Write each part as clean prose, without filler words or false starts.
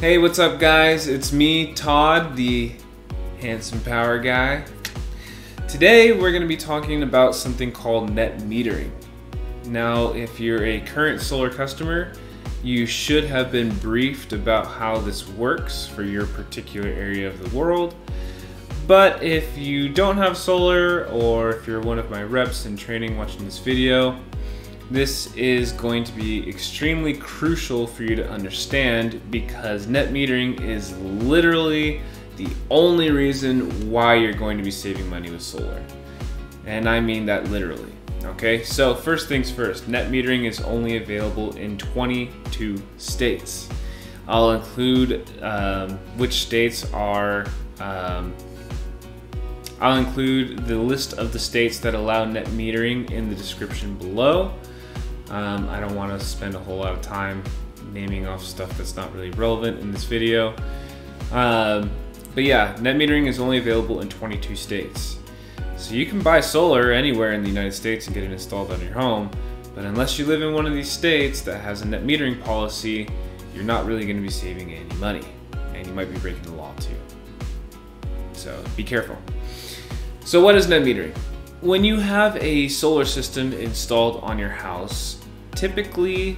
Hey, what's up guys? It's me, Todd, the handsome power guy. Today we're going to be talking about something called net metering. Now, if you're a current solar customer, you should have been briefed about how this works for your particular area of the world. But if you don't have solar, or if you're one of my reps in training watching this video, this is going to be extremely crucial for you to understand, because net metering is literally the only reason why you're going to be saving money with solar. And I mean that literally. Okay, so first things first, net metering is only available in 22 states. I'll include which states are, I'll include the list of the states that allow net metering in the description below. I don't want to spend a whole lot of time naming off stuff that's not really relevant in this video. But yeah, net metering is only available in 22 states. So you can buy solar anywhere in the United States and get it installed on your home, but unless you live in one of these states that has a net metering policy, you're not really going to be saving any money, and you might be breaking the law too. So be careful. So what is net metering? When you have a solar system installed on your house, typically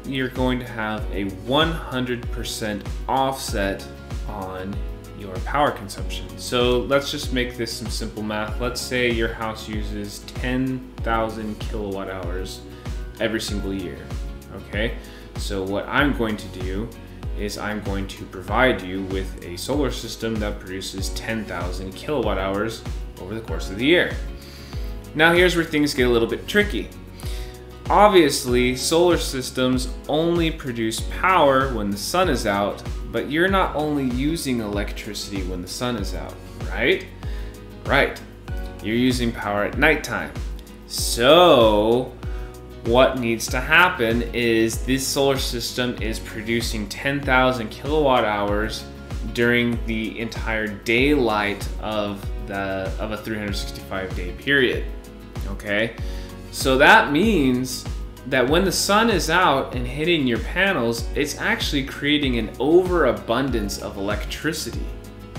you're going to have a 100% offset on your power consumption. So let's just make this some simple math. Let's say your house uses 10,000 kilowatt hours every single year. Okay, so what I'm going to do is I'm going to provide you with a solar system that produces 10,000 kilowatt hours over the course of the year. Now here's where things get a little bit tricky. Obviously, solar systems only produce power when the sun is out, but you're not only using electricity when the sun is out, right? Right. You're using power at nighttime. So what needs to happen is this solar system is producing 10,000 kilowatt hours during the entire daylight of a 365-day period. Okay, so that means that when the sun is out and hitting your panels, it's actually creating an overabundance of electricity.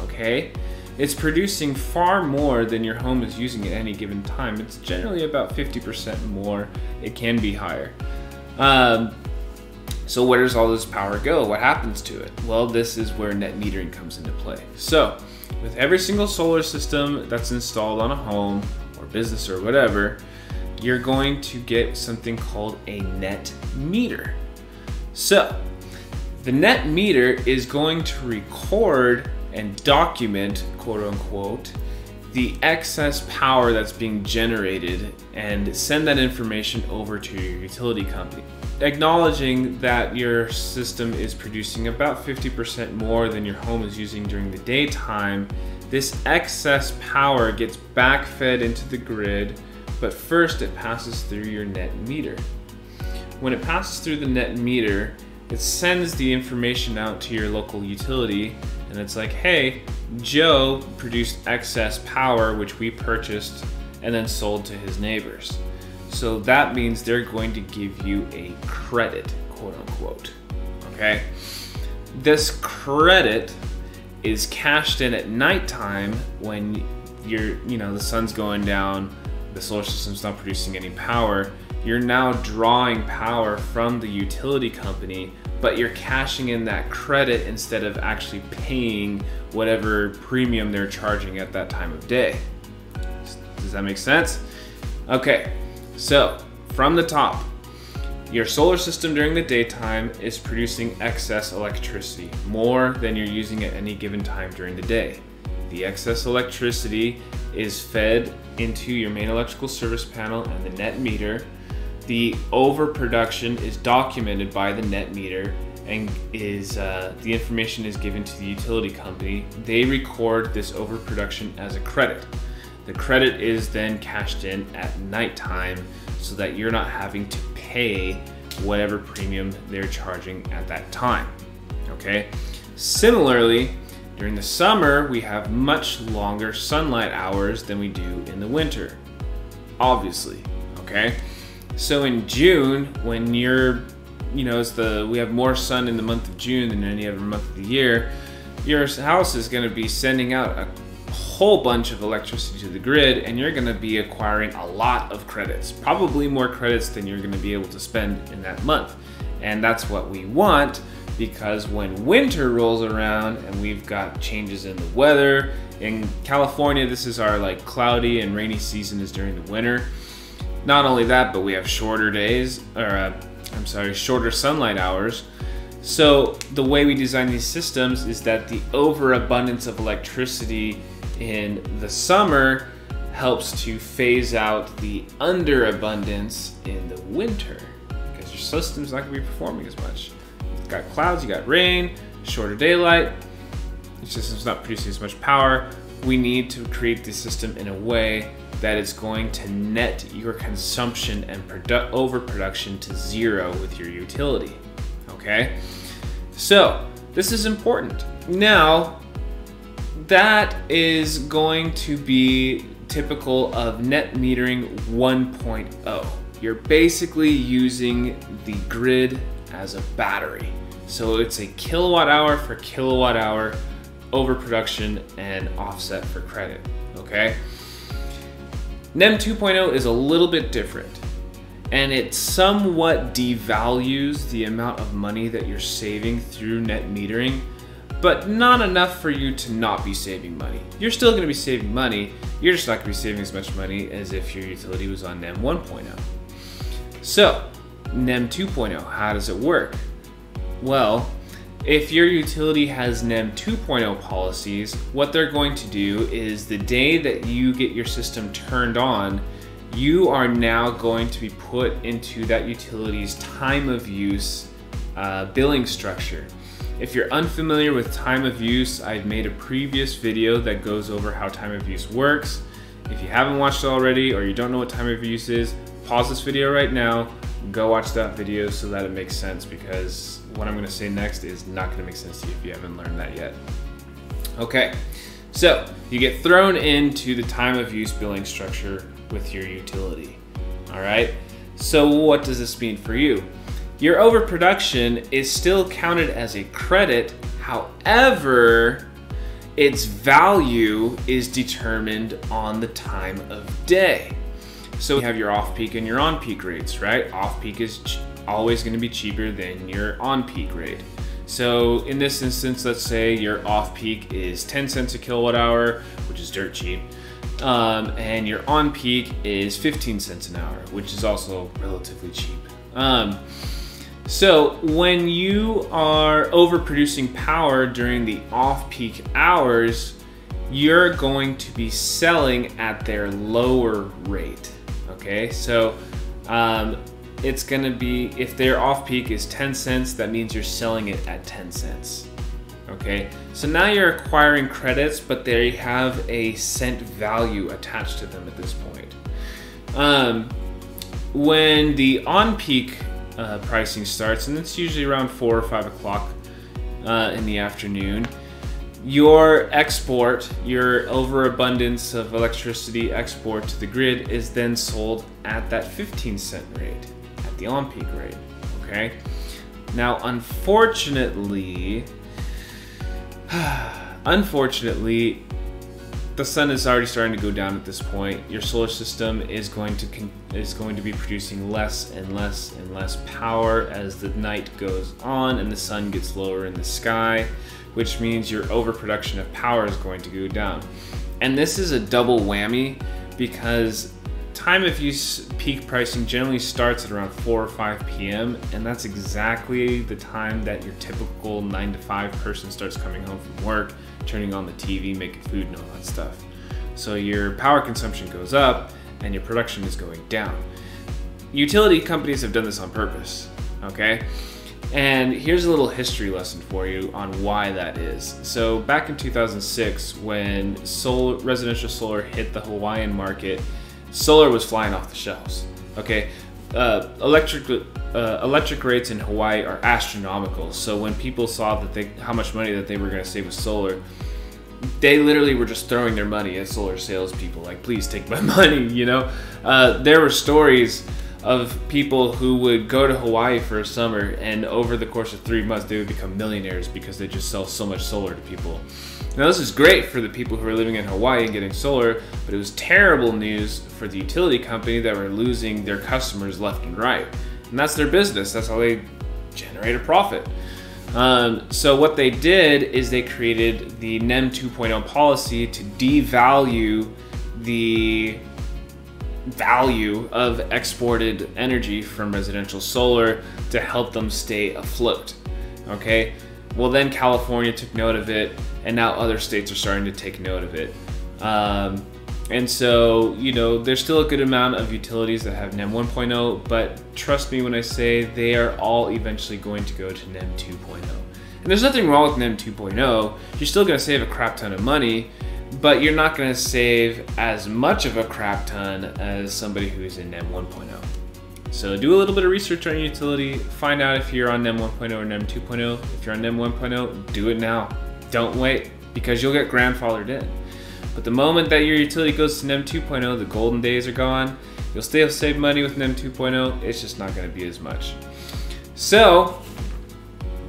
Okay, it's producing far more than your home is using at any given time. It's generally about 50% more. It can be higher. So where does all this power go? What happens to it? Well, this is where net metering comes into play. So with every single solar system that's installed on a home or business or whatever, you're going to get something called a net meter. So the net meter is going to record and document, quote unquote, the excess power that's being generated and send that information over to your utility company, acknowledging that your system is producing about 50% more than your home is using during the daytime. This excess power gets backfed into the grid, but first it passes through your net meter. When it passes through the net meter, it sends the information out to your local utility, and it's like, hey, Joe produced excess power which we purchased and then sold to his neighbors. So that means they're going to give you a credit, quote unquote. Okay? This credit is cashed in at nighttime when the sun's going down, the solar system's not producing any power. You're now drawing power from the utility company, but you're cashing in that credit instead of actually paying whatever premium they're charging at that time of day. Does that make sense? Okay, so from the top, your solar system during the daytime is producing excess electricity, more than you're using at any given time during the day. The excess electricity is fed into your main electrical service panel and the net meter. The overproduction is documented by the net meter and the information is given to the utility company. They record this overproduction as a credit. The credit is then cashed in at nighttime so that you're not having to pay whatever premium they're charging at that time. Okay? Similarly, during the summer, we have much longer sunlight hours than we do in the winter, obviously, okay? So in June, when you're we have more sun in the month of June than any other month of the year, your house is going to be sending out a whole bunch of electricity to the grid, and you're going to be acquiring a lot of credits, probably more credits than you're going to be able to spend in that month. And that's what we want, because when winter rolls around and we've got changes in the weather, in California, this is our cloudy and rainy season is during the winter. Not only that, but we have shorter days, shorter sunlight hours. So the way we design these systems is that the overabundance of electricity in the summer helps to phase out the underabundance in the winter, because your system's not going to be performing as much. You've got clouds, you got rain, shorter daylight, your system's not producing as much power. We need to create the system in a way that it's going to net your consumption and overproduction to zero with your utility, okay? So this is important. Now, that is going to be typical of net metering 1.0. You're basically using the grid as a battery. So it's a kilowatt hour for kilowatt hour overproduction and offset for credit, okay? NEM 2.0 is a little bit different, and it somewhat devalues the amount of money that you're saving through net metering, but not enough for you to not be saving money. You're still going to be saving money, you're just not going to be saving as much money as if your utility was on NEM 1.0. So, NEM 2.0, how does it work? Well, if your utility has NEM 2.0 policies, what they're going to do is the day that you get your system turned on, you are now going to be put into that utility's time of use billing structure. If you're unfamiliar with time of use, I've made a previous video that goes over how time of use works. If you haven't watched it already, or you don't know what time of use is, pause this video right now, go watch that video so that it makes sense, because what I'm going to say next is not going to make sense to you if you haven't learned that yet. Okay, so you get thrown into the time of use billing structure with your utility. All right, so what does this mean for you? Your overproduction is still counted as a credit, however, its value is determined on the time of day. So you have your off-peak and your on-peak rates, right? Off-peak is always going to be cheaper than your on-peak rate. So in this instance, let's say your off-peak is 10 cents a kilowatt hour, which is dirt cheap, and your on-peak is 15 cents an hour, which is also relatively cheap. So when you are overproducing power during the off-peak hours, you're going to be selling at their lower rate. Okay, so it's gonna be, if their off-peak is 10 cents, that means you're selling it at 10 cents. Okay, so now you're acquiring credits, but they have a cent value attached to them at this point. When the on-peak pricing starts, and it's usually around 4 or 5 o'clock in the afternoon, your export, your overabundance of electricity export to the grid is then sold at that 15-cent rate, at the on-peak rate, okay? Now, unfortunately, the sun is already starting to go down at this point. Your solar system is going to be producing less and less and less power as the night goes on and the sun gets lower in the sky, which means your overproduction of power is going to go down. And this is a double whammy, because time of use peak pricing generally starts at around 4 or 5 p.m. and that's exactly the time that your typical 9 to 5 person starts coming home from work, turning on the TV, making food and all that stuff. So your power consumption goes up and your production is going down. Utility companies have done this on purpose, okay? And here's a little history lesson for you on why that is. So back in 2006, when residential solar hit the Hawaiian market, solar was flying off the shelves, okay? Electric rates in Hawaii are astronomical. So when people saw that how much money that they were going to save with solar, they literally were just throwing their money at solar salespeople, like, please take my money, you know? There were stories of people who would go to Hawaii for a summer, and over the course of 3 months they would become millionaires because they just sell so much solar to people. Now this is great for the people who are living in Hawaii and getting solar, but it was terrible news for the utility company that were losing their customers left and right. And that's their business, that's how they generate a profit. So what they did is they created the NEM 2.0 policy to devalue the value of exported energy from residential solar to help them stay afloat. Okay, well then California took note of it, and now other states are starting to take note of it. And so, you know, there's still a good amount of utilities that have NEM 1.0, but trust me when I say they are all eventually going to go to NEM 2.0. And there's nothing wrong with NEM 2.0. You're still going to save a crap ton of money, but you're not going to save as much of a crap ton as somebody who's in NEM 1.0. So do a little bit of research on your utility, find out if you're on NEM 1.0 or NEM 2.0. If you're on NEM 1.0, do it now. Don't wait, because you'll get grandfathered in. But the moment that your utility goes to NEM 2.0, the golden days are gone. You'll still save money with NEM 2.0, it's just not going to be as much. So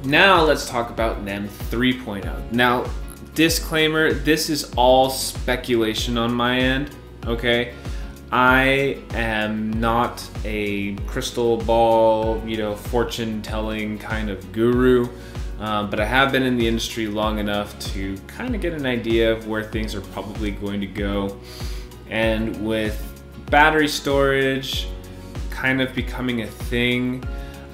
now let's talk about NEM 3.0. Now, disclaimer, this is all speculation on my end, okay? I am not a crystal ball, you know, fortune telling kind of guru. But I have been in the industry long enough to kind of get an idea of where things are probably going to go. And with battery storage kind of becoming a thing,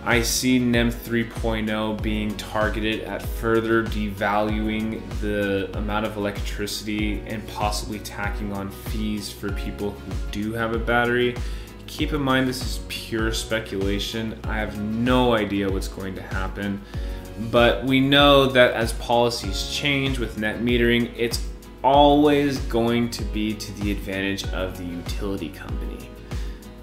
I see NEM 3.0 being targeted at further devaluing the amount of electricity and possibly tacking on fees for people who do have a battery. Keep in mind, this is pure speculation. I have no idea what's going to happen. But we know that as policies change with net metering, it's always going to be to the advantage of the utility company.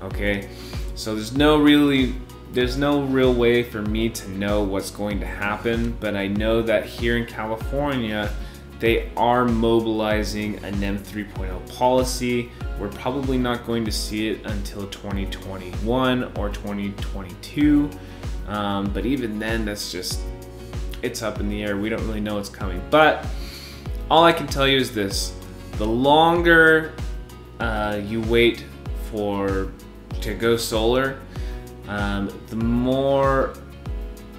Okay, so there's no real way for me to know what's going to happen, but I know that here in California, they are mobilizing a NEM 3.0 policy. We're probably not going to see it until 2021 or 2022. But even then, it's up in the air. We don't really know what's coming. But all I can tell you is this: the longer you wait to go solar, the more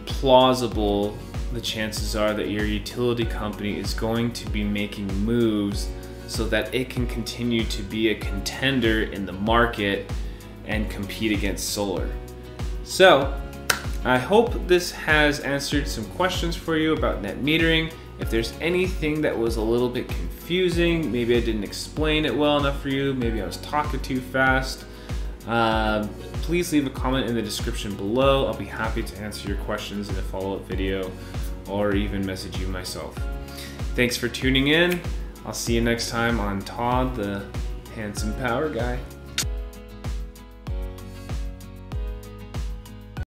plausible the chances are that your utility company is going to be making moves so that it can continue to be a contender in the market and compete against solar. So I hope this has answered some questions for you about net metering. If there's anything that was a little bit confusing, maybe I didn't explain it well enough for you, maybe I was talking too fast, please leave a comment in the description below. I'll be happy to answer your questions in a follow-up video or even message you myself. Thanks for tuning in. I'll see you next time on Todd, the handsome power guy.